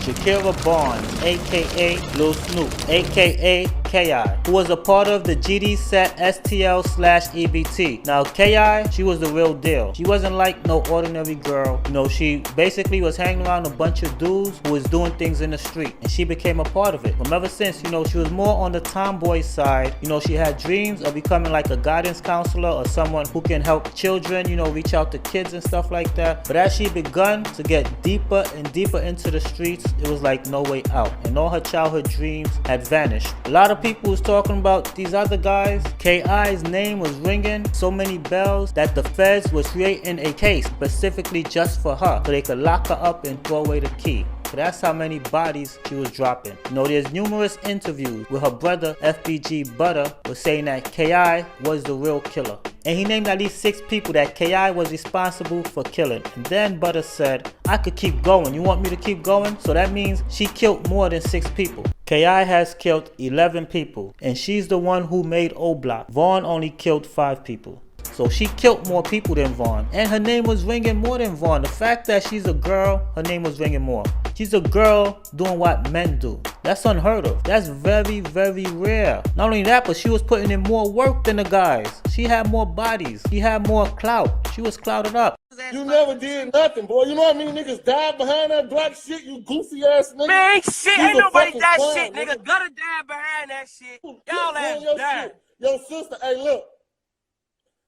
Shakira Barnes, aka Lil Snoop, aka K.I., who was a part of the GD set STL/EBT. Now K.I., she was the real deal. She wasn't like no ordinary girl. You know, she basically was hanging around a bunch of dudes who was doing things in the street, and she became a part of it. From ever since, you know, she was more on the tomboy side. You know, she had dreams of becoming like a guidance counselor or someone who can help children, you know, reach out to kids and stuff like that. But as she begun to get deeper and deeper into the streets, it was like no way out, and all her childhood dreams had vanished. A lot of people was talking about these other guys. K.I.'s name was ringing so many bells that the feds was creating a case specifically just for her so they could lock her up and throw away the key. So that's how many bodies she was dropping. You know, there's numerous interviews with her brother FBG Butter was saying that K.I. was the real killer. And he named at least 6 people that K.I. was responsible for killing. And then Butter said, I could keep going. You want me to keep going? So that means she killed more than 6 people. K.I. has killed 11 people, and she's the one who made O Block. Vaughn only killed 5 people. So she killed more people than Vaughn, and her name was ringing more than Vaughn. The fact that she's a girl, her name was ringing more. She's a girl doing what men do. That's unheard of. That's very, very rare. Not only that, but she was putting in more work than the guys. She had more bodies. She had more clout. She was clouded up. You never did nothing, boy. You know how many niggas died behind that black shit, you goofy ass nigga? Man, shit, ain't nobody died shit, nigga. Gutter died behind that shit. Y'all ass died. Your sister, hey, look.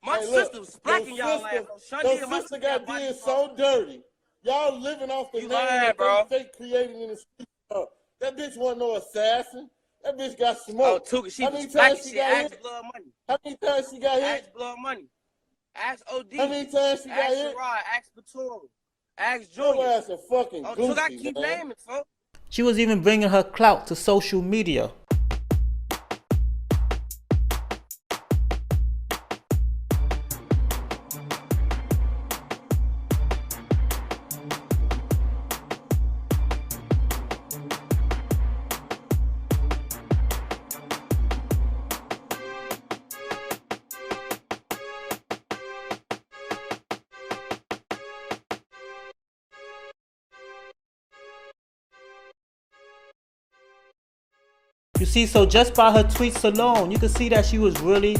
My sister was smacking y'all ass. Your sister got did so dirty. Y'all living off the name that they fake creating in the street. That bitch wasn't no assassin. That bitch got smoked. Oh, Tuka, she was smacking shit. Ask Blood Money. How many times she got hit? Ask Blood Money. Ask OD. How many times she got hit? Ask Chiraq. Ask Batum. Ask Junior. Your ass a fucking goofy, Tuka, I keep naming, folks. She was even bringing her clout to social media. You see, so just by her tweets alone, you can see that she was really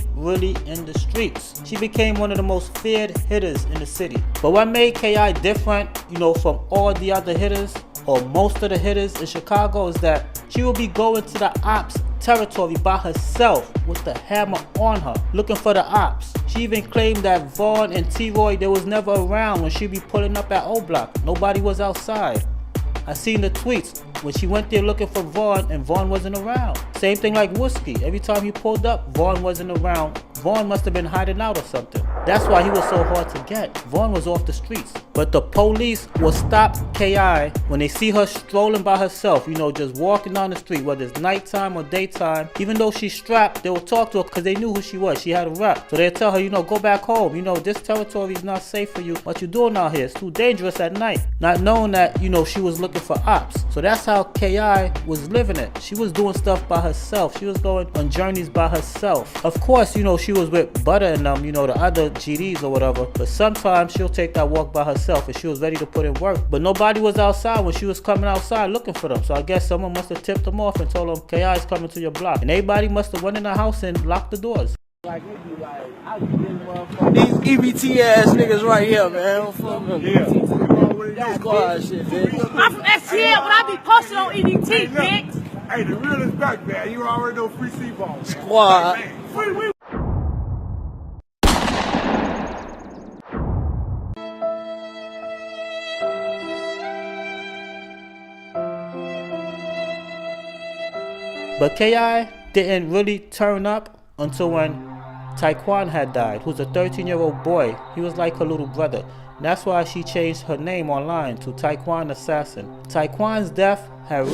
in the streets. She became one of the most feared hitters in the city. But what made K.I. different, you know, from all the other hitters, or most of the hitters in Chicago, is that she will be going to the ops territory by herself with the hammer on her, looking for the ops. She even claimed that Vaughn and T-Roy, they was never around when she be pulling up at O Block. Nobody was outside. I seen the tweets when she went there looking for Vaughn and Vaughn wasn't around. Same thing like Whiskey. Every time he pulled up, Vaughn wasn't around. Vaughn must have been hiding out or something. That's why he was so hard to get. Vaughn was off the streets. But the police will stop K.I. when they see her strolling by herself, you know, just walking down the street, whether it's nighttime or daytime. Even though she's strapped, they will talk to her because they knew who she was. She had a rep. So they'll tell her, you know, go back home. You know, this territory is not safe for you. What you doing out here? It's too dangerous at night. Not knowing that, you know, she was looking for ops. So that's how K.I. was living it. She was doing stuff by herself. She was going on journeys by herself. Of course, you know, she was with Butter and them, you know, the other GDs or whatever. But sometimes she'll take that walk by herself and she was ready to put in work. But nobody was outside when she was coming outside looking for them. So I guess someone must have tipped them off and told them K.I. is coming to your block. And everybody must have went in the house and locked the doors. These EBT ass niggas right here, man. That squad shit, bitch. I'm from STL, but I be posted on EBT, bitch. Hey, the real is back, man. You already know free C-ball. Squad. Free. But K.I. didn't really turn up until when Taekwon had died, who's a 13-year-old boy. He was like her little brother. That's why she changed her name online to Taekwon Assassin. Taekwon's death had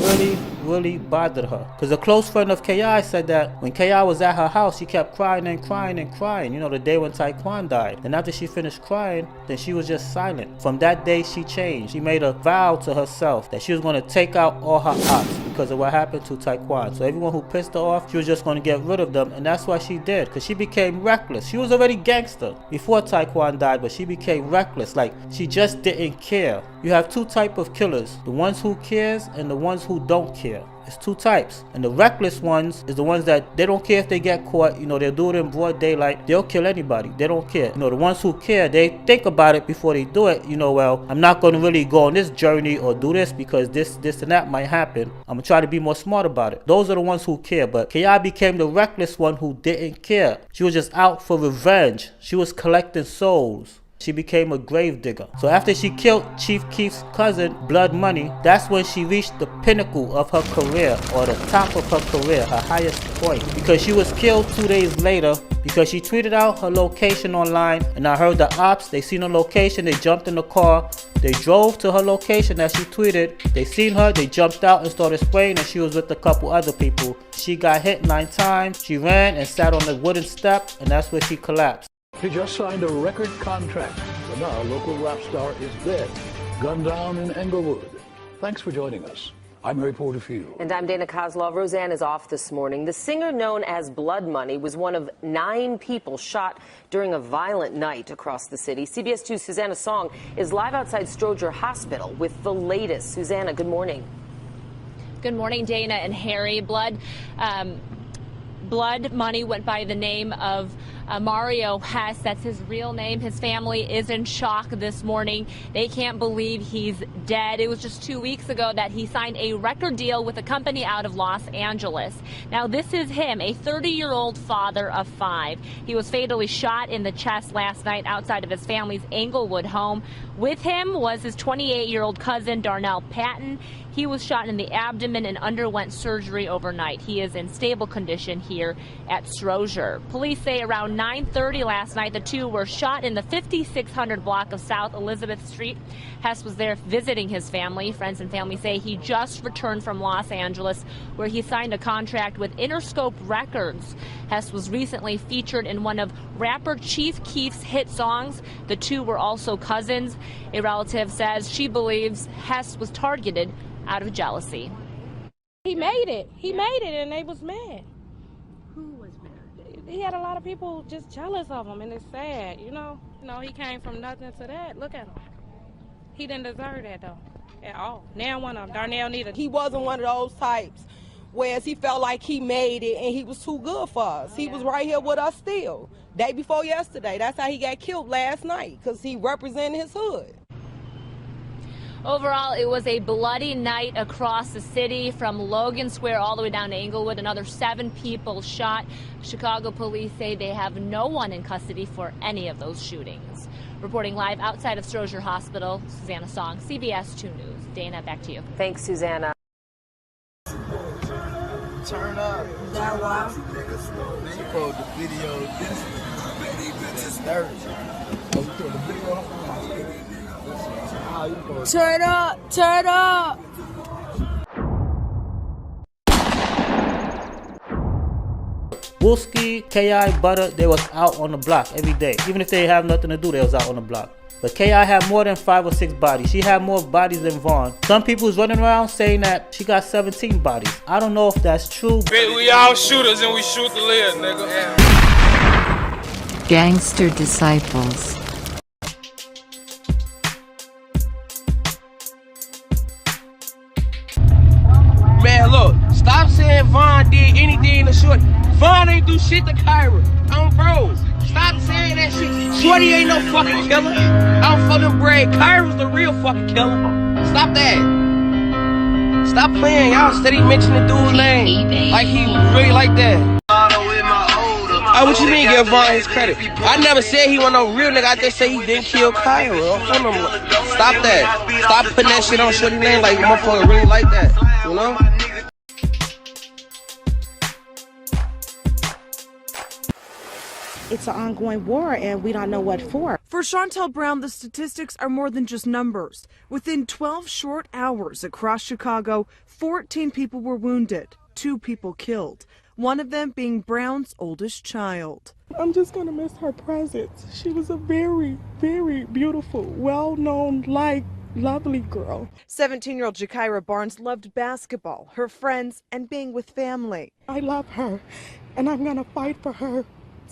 really bothered her. Because a close friend of K.I. said that when K.I. was at her house, she kept crying and crying and crying, you know, the day when Taekwon died. And after she finished crying, then she was just silent. From that day, she changed. She made a vow to herself that she was going to take out all her ops because of what happened to Taekwon. So everyone who pissed her off, she was just going to get rid of them. And that's what she did, because she became reckless. She was already gangster before Taekwon died, but she became reckless. Like, she just didn't care. You have two types of killers. The ones ones who cares and the ones who don't care. It's two types. And the reckless ones is the ones that they don't care if they get caught. You know, they'll do it in broad daylight. They'll kill anybody. They don't care. You know, the ones who care, they think about it before they do it. You know, well, I'm not going to really go on this journey or do this because this and that might happen. I'm going to try to be more smart about it. Those are the ones who care. But K.I. became the reckless one who didn't care. She was just out for revenge. She was collecting souls. She became a grave digger. So after she killed Chief Keef's cousin, Blood Money, that's when she reached the pinnacle of her career, or the top of her career, her highest point. Because she was killed 2 days later because she tweeted out her location online, and I heard the ops, they seen her location, they jumped in the car, they drove to her location that she tweeted, they seen her, they jumped out and started spraying, and she was with a couple other people. She got hit 9 times, she ran and sat on the wooden step, and that's where she collapsed. He just signed a record contract, so now local rap star is dead, gunned down in Englewood. Thanks for joining us. I'm Harry Porterfield. And I'm Dana Kozlov. Roseanne is off this morning. The singer known as Blood Money was one of 9 people shot during a violent night across the city. CBS 2's Susanna Song is live outside Stroger Hospital with the latest. Susanna, good morning. Good morning, Dana and Harry. Blood Money went by the name of Mario Hess. That's his real name. His family is in shock this morning. They can't believe he's dead. It was just 2 weeks ago that he signed a record deal with a company out of Los Angeles. Now, this is him, a 30-year-old father of 5. He was fatally shot in the chest last night outside of his family's Englewood home. With him was his 28-year-old cousin, Darnell Patton. He was shot in the abdomen and underwent surgery overnight. He is in stable condition here at Stroger. Police say around 9:30 last night, the two were shot in the 5600 block of South Elizabeth Street. Hess was there visiting his family. Friends and family say he just returned from Los Angeles, where he signed a contract with Interscope Records. Hess was recently featured in one of rapper Chief Keef's hit songs. The two were also cousins. A relative says she believes Hess was targeted out of jealousy. He made it. He made it, and they was mad. Who was mad? He had a lot of people just jealous of him, and it's sad, you know. He came from nothing to that. Look at him. He didn't deserve that, though, at all. Now one of them, Darnell neither. He wasn't one of those types whereas he felt like he made it and he was too good for us. He was right here with us still. Day before yesterday. That's how he got killed last night, because he represented his hood. Overall, it was a bloody night across the city, from Logan Square all the way down to Englewood. Another 7 people shot. Chicago police say they have no one in custody for any of those shootings. Reporting live outside of Stroger Hospital, Susanna Song, CBS 2 News. Dana, back to you. Thanks, Susanna. Turn up. That why? She pulled the video this Thursday. Oh, you pulled the video up? Turn up. Turn up. Wolski, K.I., Butter, they was out on the block every day. Even if they have nothing to do, they was out on the block. But K.I. had more than 5 or 6 bodies. She had more bodies than Vaughn. Some people was running around saying that she got 17 bodies. I don't know if that's true. We all shooters and we shoot to live, nigga. Gangster disciples. Man, look, stop saying Vaughn did anything to Shorty. Vaughn ain't do shit to Kyra. Bro, stop saying that shit. Shorty ain't no fucking killer. I'm fucking bread. Kyra's the real fucking killer. Stop that. Stop playing. Y'all steady mentioning the dude's name like he really like that. Oh, what you mean give Vaughn his credit? I never said he wasn't no real nigga. I just say he didn't kill Kyra. Stop that. Stop putting that shit on Shorty's name like motherfucker really like that. You know? It's an ongoing war, and we don't know what for. For Chantel Brown, the statistics are more than just numbers. Within 12 short hours across Chicago, 14 people were wounded, 2 people killed, one of them being Brown's oldest child. I'm just going to miss her presence. She was a very, very beautiful, well-known, lovely girl. 17-year-old Jakira Barnes loved basketball, her friends, and being with family. I love her, and I'm going to fight for her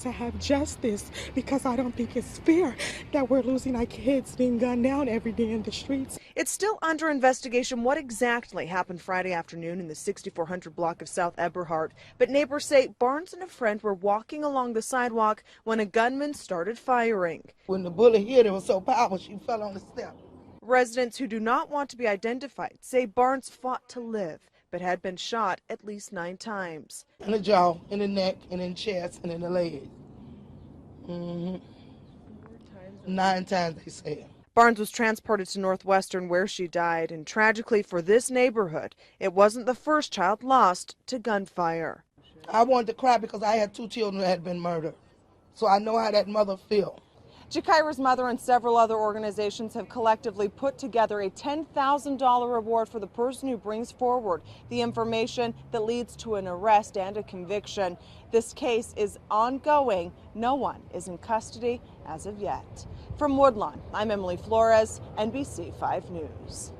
to have justice because I don't think it's fair that we're losing our kids being gunned down every day in the streets. It's still under investigation what exactly happened Friday afternoon in the 6400 block of South Eberhard, but neighbors say Barnes and a friend were walking along the sidewalk when a gunman started firing. When the bullet hit, it was so powerful she fell on the step. Residents who do not want to be identified say Barnes fought to live, but had been shot at least 9 times. In the jaw, in the neck, and in the chest, and in the leg. 9 times, they said. Barnes was transported to Northwestern where she died, and tragically for this neighborhood, it wasn't the first child lost to gunfire. I wanted to cry because I had 2 children that had been murdered. So I know how that mother feels. Jakira's mother and several other organizations have collectively put together a $10,000 reward for the person who brings forward the information that leads to an arrest and a conviction. This case is ongoing. No one is in custody as of yet. From Woodlawn, I'm Emily Flores, NBC 5 News.